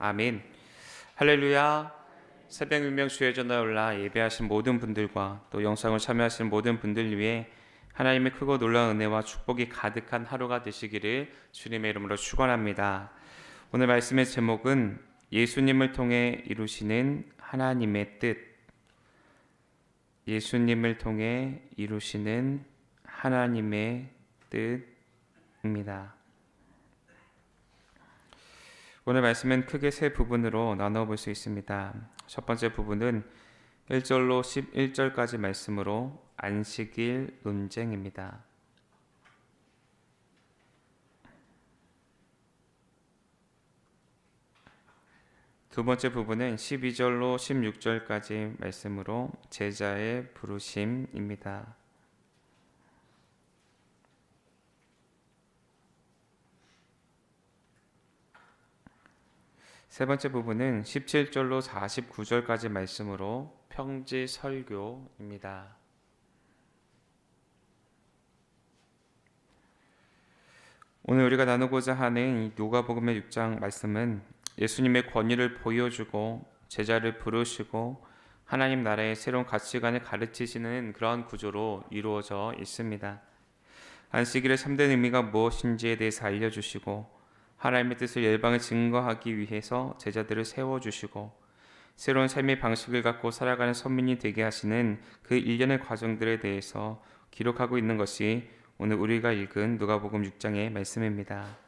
아멘. 할렐루야. 새벽 유명 주의 전화에 올라 예배하신 모든 분들과 또 영상을 참여하신 모든 분들 위해 하나님의 크고 놀라운 은혜와 축복이 가득한 하루가 되시기를 주님의 이름으로 축원합니다. 오늘 말씀의 제목은 예수님을 통해 이루시는 하나님의 뜻. 예수님을 통해 이루시는 하나님의 뜻입니다. 오늘 말씀은 크게 세 부분으로 나눠볼 수 있습니다. 첫 번째 부분은 1절로 11절까지 말씀으로 안식일 논쟁입니다. 두 번째 부분은 12절로 16절까지 말씀으로 제자의 부르심입니다. 세 번째 부분은 17절로 49절까지 말씀으로 평지 설교입니다. 오늘 우리가 나누고자 하는 이 누가복음의 6장 말씀은 예수님의 권위를 보여주고 제자를 부르시고 하나님 나라의 새로운 가치관을 가르치시는 그런 구조로 이루어져 있습니다. 안식일의 참된 의미가 무엇인지에 대해서 알려주시고 하나님의 뜻을 열방에 증거하기 위해서 제자들을 세워주시고 새로운 삶의 방식을 갖고 살아가는 선민이 되게 하시는 그 일련의 과정들에 대해서 기록하고 있는 것이 오늘 우리가 읽은 누가복음 6장의 말씀입니다.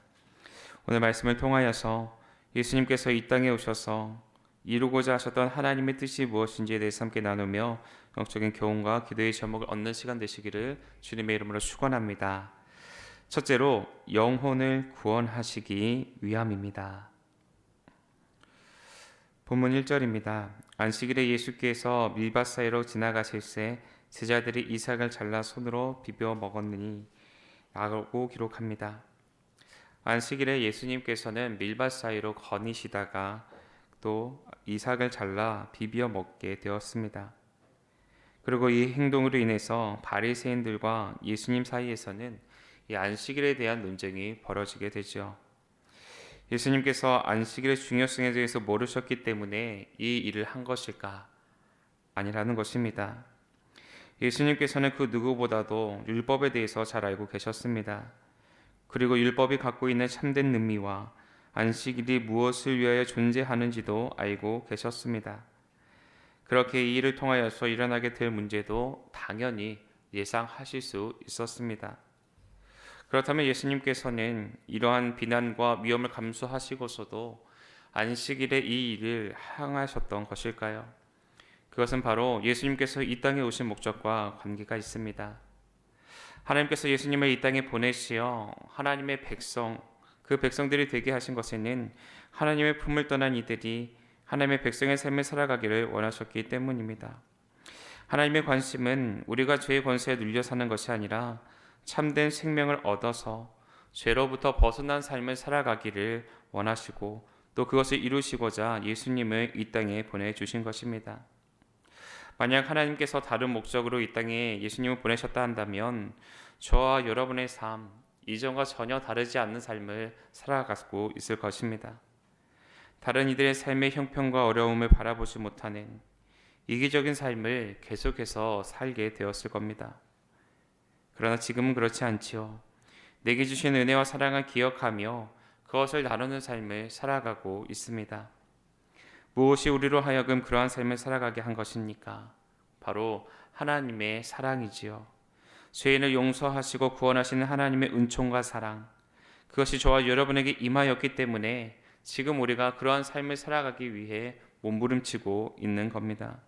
오늘 말씀을 통하여서 예수님께서 이 땅에 오셔서 이루고자 하셨던 하나님의 뜻이 무엇인지에 대해서 함께 나누며 영적인 교훈과 기도의 제목을 얻는 시간 되시기를 주님의 이름으로 축원합니다. 첫째로 영혼을 구원하시기 위함입니다. 본문 1절입니다. 안식일에 예수께서 밀밭 사이로 지나가실 새 제자들이 이삭을 잘라 손으로 비벼 먹었느니 라고 기록합니다. 안식일에 예수님께서는 밀밭 사이로 거니시다가 또 이삭을 잘라 비벼 먹게 되었습니다. 그리고 이 행동으로 인해서 바리새인들과 예수님 사이에서는 이 안식일에 대한 논쟁이 벌어지게 되죠. 예수님께서 안식일의 중요성에 대해서 모르셨기 때문에 이 일을 한 것일까? 아니라는 것입니다. 예수님께서는 그 누구보다도 율법에 대해서 잘 알고 계셨습니다. 그리고 율법이 갖고 있는 참된 의미와 안식일이 무엇을 위하여 존재하는지도 알고 계셨습니다. 그렇게 이 일을 통하여서 일어나게 될 문제도 당연히 예상하실 수 있었습니다. 그렇다면 예수님께서는 이러한 비난과 위험을 감수하시고서도 안식일에 이 일을 행하셨던 것일까요? 그것은 바로 예수님께서 이 땅에 오신 목적과 관계가 있습니다. 하나님께서 예수님을 이 땅에 보내시어 하나님의 백성, 그 백성들이 되게 하신 것에는 하나님의 품을 떠난 이들이 하나님의 백성의 삶을 살아가기를 원하셨기 때문입니다. 하나님의 관심은 우리가 죄의 권세에 눌려 사는 것이 아니라 참된 생명을 얻어서 죄로부터 벗어난 삶을 살아가기를 원하시고 또 그것을 이루시고자 예수님을 이 땅에 보내주신 것입니다. 만약 하나님께서 다른 목적으로 이 땅에 예수님을 보내셨다 한다면 저와 여러분의 삶, 이전과 전혀 다르지 않는 삶을 살아가고 있을 것입니다. 다른 이들의 삶의 형편과 어려움을 바라보지 못하는 이기적인 삶을 계속해서 살게 되었을 겁니다. 그러나 지금은 그렇지 않지요. 내게 주신 은혜와 사랑을 기억하며 그것을 나누는 삶을 살아가고 있습니다. 무엇이 우리로 하여금 그러한 삶을 살아가게 한 것입니까? 바로 하나님의 사랑이지요. 죄인을 용서하시고 구원하시는 하나님의 은총과 사랑, 그것이 저와 여러분에게 임하였기 때문에 지금 우리가 그러한 삶을 살아가기 위해 몸부림치고 있는 겁니다.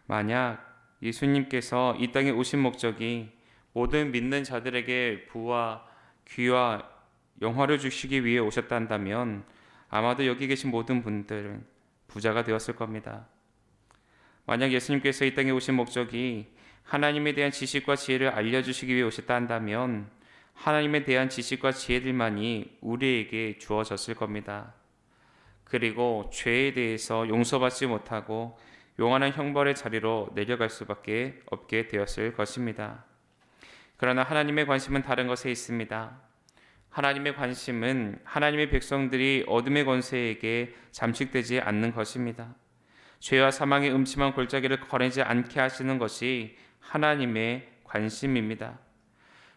만약 예수님께서 이 땅에 오신 목적이 모든 믿는 자들에게 부와 귀와 영화를 주시기 위해 오셨다 한다면 아마도 여기 계신 모든 분들은 부자가 되었을 겁니다. 만약 예수님께서 이 땅에 오신 목적이 하나님에 대한 지식과 지혜를 알려주시기 위해 오셨다 한다면 하나님에 대한 지식과 지혜들만이 우리에게 주어졌을 겁니다. 그리고 죄에 대해서 용서받지 못하고 영원한 형벌의 자리로 내려갈 수밖에 없게 되었을 것입니다. 그러나 하나님의 관심은 다른 것에 있습니다. 하나님의 관심은 하나님의 백성들이 어둠의 권세에게 잠식되지 않는 것입니다. 죄와 사망의 음침한 골짜기를 거르지 않게 하시는 것이 하나님의 관심입니다.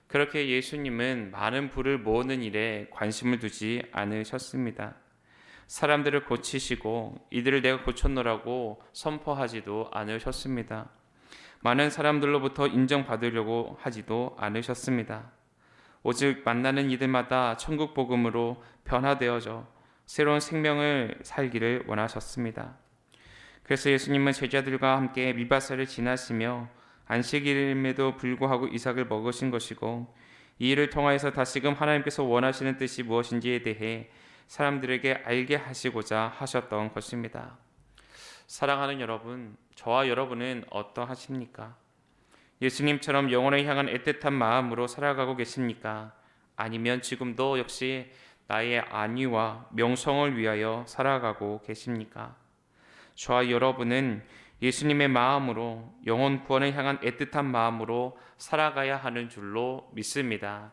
그렇게 예수님은 많은 불을 모으는 일에 관심을 두지 않으셨습니다. 사람들을 고치시고 이들을 내가 고쳤노라고 선포하지도 않으셨습니다. 많은 사람들로부터 인정받으려고 하지도 않으셨습니다. 오직 만나는 이들마다 천국 복음으로 변화되어져 새로운 생명을 살기를 원하셨습니다. 그래서 예수님은 제자들과 함께 미바사를 지나시며 안식일임에도 불구하고 이삭을 먹으신 것이고, 이 일을 통하여서 다시금 하나님께서 원하시는 뜻이 무엇인지에 대해 사람들에게 알게 하시고자 하셨던 것입니다. 사랑하는 여러분, 저와 여러분은 어떠하십니까? 예수님처럼 영혼을 향한 애틋한 마음으로 살아가고 계십니까? 아니면 지금도 역시 나의 안위와 명성을 위하여 살아가고 계십니까? 저와 여러분은 예수님의 마음으로 영혼 구원을 향한 애틋한 마음으로 살아가야 하는 줄로 믿습니다.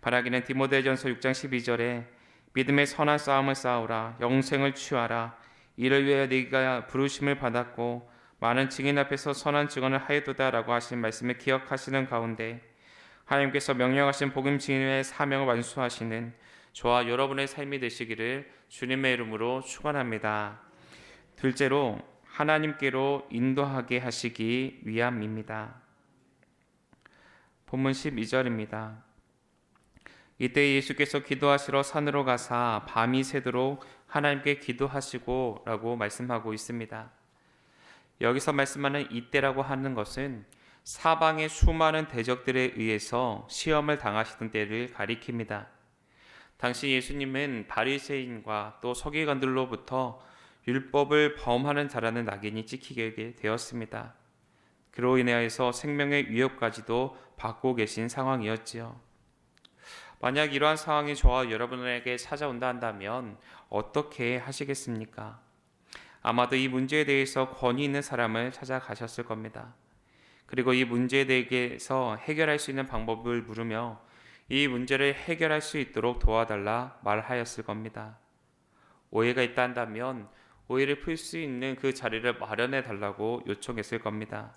바라기는 디모데전서 6장 12절에 믿음의 선한 싸움을 싸우라, 영생을 취하라. 이를 위하여 네가 부르심을 받았고 많은 증인 앞에서 선한 증언을 하였도다라고 하신 말씀을 기억하시는 가운데, 하나님께서 명령하신 복음 증인의 사명을 완수하시는 저와 여러분의 삶이 되시기를 주님의 이름으로 축원합니다. 둘째로, 하나님께로 인도하게 하시기 위함입니다. 본문 12절입니다. 이때 예수께서 기도하시러 산으로 가사 밤이 새도록 하나님께 기도하시고 라고 말씀하고 있습니다. 여기서 말씀하는 이때라고 하는 것은 사방의 수많은 대적들에 의해서 시험을 당하시던 때를 가리킵니다. 당시 예수님은 바리새인과 또 서기관들로부터 율법을 범하는 자라는 낙인이 찍히게 되었습니다. 그로 인하여서 생명의 위협까지도 받고 계신 상황이었지요. 만약 이러한 상황이 저와 여러분에게 찾아온다 한다면 어떻게 하시겠습니까? 아마도 이 문제에 대해서 권위 있는 사람을 찾아가셨을 겁니다. 그리고 이 문제에 대해서 해결할 수 있는 방법을 물으며 이 문제를 해결할 수 있도록 도와달라 말하였을 겁니다. 오해가 있다 한다면 오해를 풀 수 있는 그 자리를 마련해 달라고 요청했을 겁니다.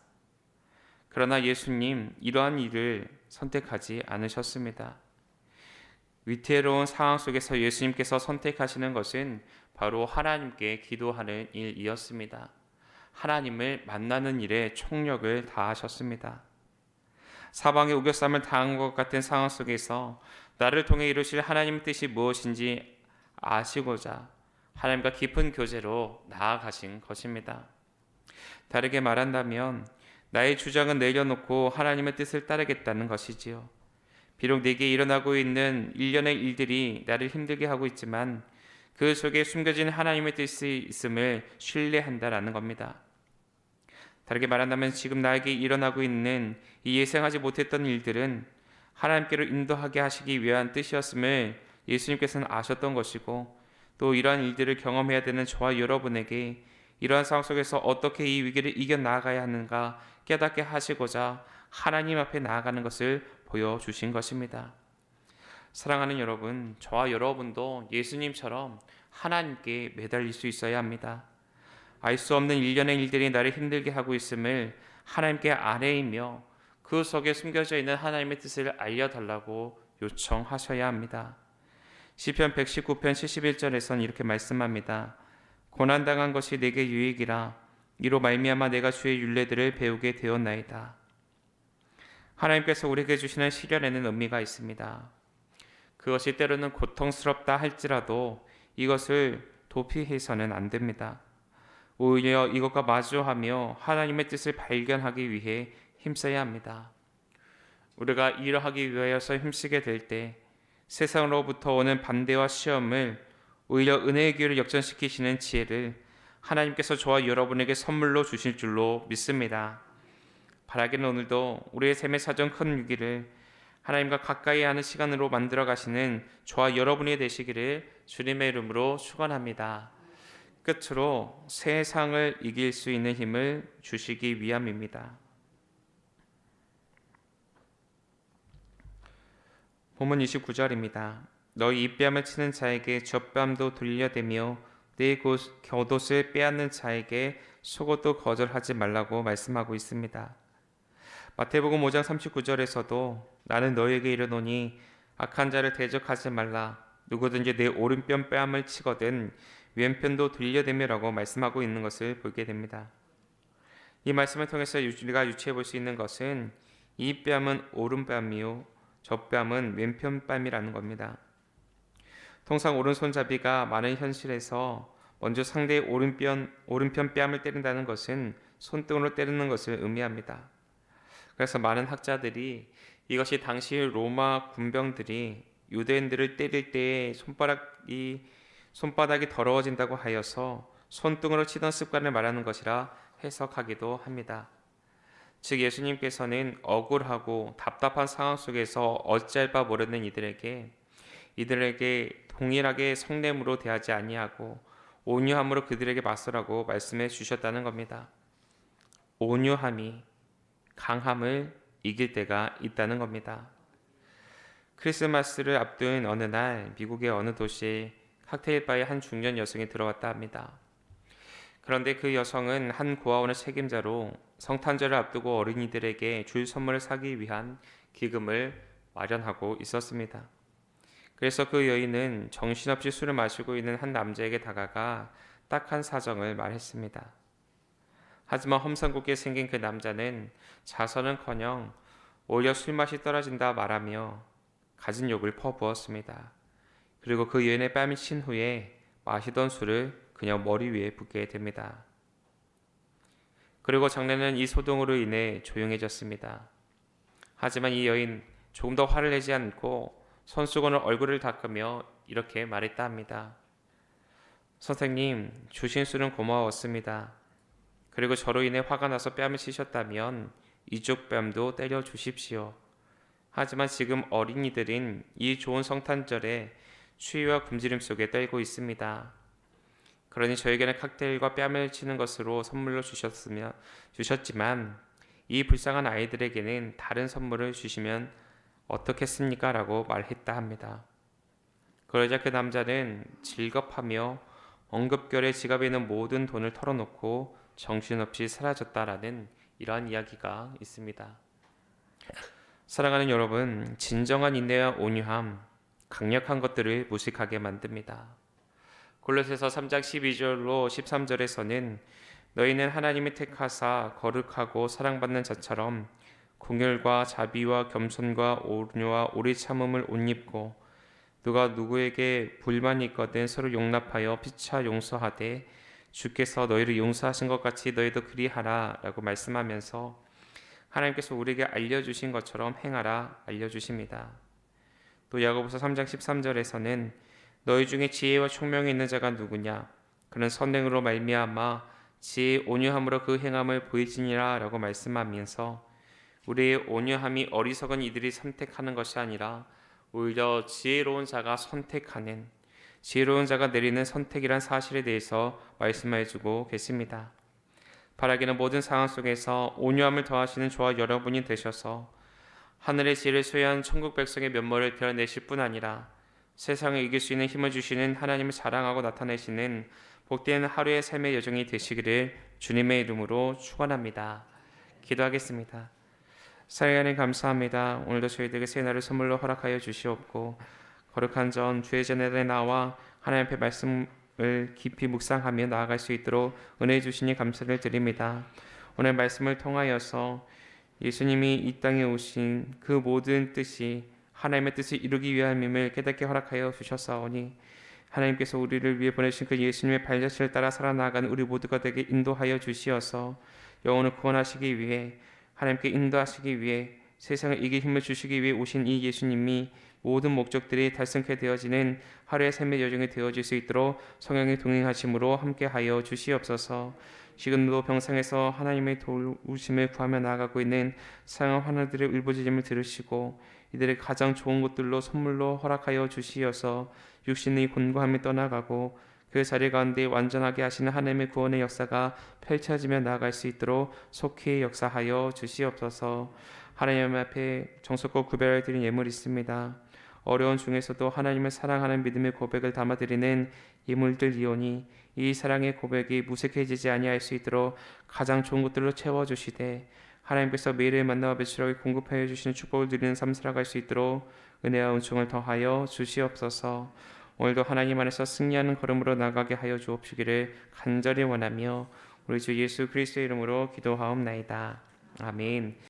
그러나 예수님 이러한 일을 선택하지 않으셨습니다. 위태로운 상황 속에서 예수님께서 선택하시는 것은 바로 하나님께 기도하는 일이었습니다. 하나님을 만나는 일에 총력을 다하셨습니다. 사방에 우겨쌈을 당한 것 같은 상황 속에서 나를 통해 이루실 하나님의 뜻이 무엇인지 아시고자 하나님과 깊은 교제로 나아가신 것입니다. 다르게 말한다면 나의 주장은 내려놓고 하나님의 뜻을 따르겠다는 것이지요. 비록 내게 일어나고 있는 일련의 일들이 나를 힘들게 하고 있지만 그 속에 숨겨진 하나님의 뜻이 있음을 신뢰한다라는 겁니다. 다르게 말한다면 지금 나에게 일어나고 있는 이 예상하지 못했던 일들은 하나님께로 인도하게 하시기 위한 뜻이었음을 예수님께서는 아셨던 것이고, 또 이러한 일들을 경험해야 되는 저와 여러분에게 이러한 상황 속에서 어떻게 이 위기를 이겨나가야 하는가 깨닫게 하시고자 하나님 앞에 나아가는 것을 보여주신 것입니다. 사랑하는 여러분, 저와 여러분도 예수님처럼 하나님께 매달릴 수 있어야 합니다. 알 수 없는 일련의 일들이 나를 힘들게 하고 있음을 하나님께 아뢰이며 그 속에 숨겨져 있는 하나님의 뜻을 알려달라고 요청하셔야 합니다. 시편 119편 71절에서는 이렇게 말씀합니다. 고난당한 것이 내게 유익이라. 이로 말미암아 내가 주의 율례들을 배우게 되었나이다. 하나님께서 우리에게 주시는 시련에는 의미가 있습니다. 그것이 때로는 고통스럽다 할지라도 이것을 도피해서는 안 됩니다. 오히려 이것과 마주하며 하나님의 뜻을 발견하기 위해 힘써야 합니다. 우리가 이러하기 위하여서 힘쓰게 될 때 세상으로부터 오는 반대와 시험을 오히려 은혜의 기회를 역전시키시는 지혜를 하나님께서 저와 여러분에게 선물로 주실 줄로 믿습니다. 바라기는 오늘도 우리의 삶의 사정 큰 위기를 하나님과 가까이 하는 시간으로 만들어 가시는 저와 여러분이 되시기를 주님의 이름으로 축원합니다. 끝으로 세상을 이길 수 있는 힘을 주시기 위함입니다. 본문 29절입니다. 너희 입뺨을 치는 자에게 젖뺨도 돌려대며 내 겉옷을 빼앗는 자에게 속옷도 거절하지 말라고 말씀하고 있습니다. 마태복음 5장 39절에서도 나는 너희에게 이르노니 악한 자를 대적하지 말라. 누구든지 내 오른편 뺨을 치거든 왼편도 돌려대며라고 말씀하고 있는 것을 보게 됩니다. 이 말씀을 통해서 우리가 유추해 볼 수 있는 것은 이 뺨은 오른뺨이요 저 뺨은 왼편 뺨이라는 겁니다. 통상 오른손잡이가 많은 현실에서 먼저 상대의 오른편 뺨을 때린다는 것은 손등으로 때리는 것을 의미합니다. 그래서 많은 학자들이 이것이 당시 로마 군병들이 유대인들을 때릴 때에 손바닥이 더러워진다고 하여서 손등으로 치던 습관을 말하는 것이라 해석하기도 합니다. 즉 예수님께서는 억울하고 답답한 상황 속에서 어찌할 바 모르는 이들에게 동일하게 성냄으로 대하지 아니하고 온유함으로 그들에게 맞서라고 말씀해 주셨다는 겁니다. 온유함이 강함을 이길 때가 있다는 겁니다. 크리스마스를 앞둔 어느 날 미국의 어느 도시에 칵테일 바에 한 중년 여성이 들어왔다 합니다. 그런데 그 여성은 한 고아원의 책임자로 성탄절을 앞두고 어린이들에게 줄 선물을 사기 위한 기금을 마련하고 있었습니다. 그래서 그 여인은 정신없이 술을 마시고 있는 한 남자에게 다가가 딱한 사정을 말했습니다. 하지만 험상궂게 생긴 그 남자는 자선은커녕 오히려 술맛이 떨어진다 말하며 가진 욕을 퍼부었습니다. 그리고 그 여인의 뺨이 친 후에 마시던 술을 그냥 머리 위에 붓게 됩니다. 그리고 장례는 이 소동으로 인해 조용해졌습니다. 하지만 이 여인 조금 더 화를 내지 않고 손수건으로 얼굴을 닦으며 이렇게 말했다 합니다. 선생님, 주신 술은 고마웠습니다. 그리고 저로 인해 화가 나서 뺨을 치셨다면 이쪽 뺨도 때려 주십시오. 하지만 지금 어린이들은 이 좋은 성탄절에 추위와 굶주림 속에 떨고 있습니다. 그러니 저에게는 칵테일과 뺨을 치는 것으로 선물로 주셨지만 이 불쌍한 아이들에게는 다른 선물을 주시면 어떻겠습니까? 라고 말했다 합니다. 그러자 그 남자는 질겁하며 언급결에 지갑에 있는 모든 돈을 털어놓고 정신없이 사라졌다라는 이러한 이야기가 있습니다. 사랑하는 여러분, 진정한 인내와 온유함, 강력한 것들을 무식하게 만듭니다. 골로새서 3장 12절로 13절에서는 너희는 하나님이 택하사 거룩하고 사랑받는 자처럼 긍휼과 자비와 겸손과 온유와 오래 참음을 옷 입고 누가 누구에게 불만이 있거든 서로 용납하여 피차 용서하되 주께서 너희를 용서하신 것 같이 너희도 그리하라 라고 말씀하면서 하나님께서 우리에게 알려주신 것처럼 행하라 알려주십니다. 또 야고보서 3장 13절에서는 너희 중에 지혜와 총명이 있는 자가 누구냐? 그는 선행으로 말미암아 지혜의 온유함으로 그 행함을 보이지니라 라고 말씀하면서 우리의 온유함이 어리석은 이들이 선택하는 것이 아니라 오히려 지혜로운 자가 선택하는, 지혜로운 자가 내리는 선택이란 사실에 대해서 말씀해주고 계십니다. 바라기는 모든 상황 속에서 온유함을 더하시는 저와 여러분이 되셔서 하늘의 지혜를 소유한 천국 백성의 면모를 드러내실 뿐 아니라 세상을 이길 수 있는 힘을 주시는 하나님을 자랑하고 나타내시는 복된 하루의 삶의 여정이 되시기를 주님의 이름으로 축원합니다. 기도하겠습니다. 사랑하는 감사합니다. 오늘도 저희들에게 새 날을 선물로 허락하여 주시옵고 거룩한 전 주의 전에 나와 하나님 앞에 말씀을 깊이 묵상하며 나아갈 수 있도록 은혜해 주시니 감사를 드립니다. 오늘 말씀을 통하여서 예수님이 이 땅에 오신 그 모든 뜻이 하나님의 뜻을 이루기 위함임을 깨닫게 허락하여 주셨사오니 하나님께서 우리를 위해 보내신 그 예수님의 발자취를 따라 살아나가는 우리 모두가 되게 인도하여 주시어서 영혼을 구원하시기 위해 하나님께 인도하시기 위해 세상을 이길 힘을 주시기 위해 오신 이 예수님이 모든 목적들이 달성케 되어지는 하루의 삶의 여정이 되어질 수 있도록 성령의 동행하심으로 함께하여 주시옵소서. 지금도 병상에서 하나님의 도우심을 구하며 나아가고 있는 상황 환우들의 울부짖음을 들으시고 이들의 가장 좋은 것들로 선물로 허락하여 주시어서 육신의 곤고함이 떠나가고 그 자리 가운데 완전하게 하시는 하나님의 구원의 역사가 펼쳐지며 나아갈 수 있도록 속히 역사하여 주시옵소서. 하나님 앞에 정석과 구별을 드린 예물이 있습니다. 어려운 중에서도 하나님을 사랑하는 믿음의 고백을 담아드리는 이물들이오니 이 사랑의 고백이 무색해지지 아니할 수 있도록 가장 좋은 것들로 채워주시되 하나님께서 매일의 만나와 배출하게 공급하여 주시는 축복을 누리는 삶 살아갈 수 있도록 은혜와 은총을 더하여 주시옵소서. 오늘도 하나님 안에서 승리하는 걸음으로 나가게 하여 주옵시기를 간절히 원하며 우리 주 예수 그리스도의 이름으로 기도하옵나이다. 아멘.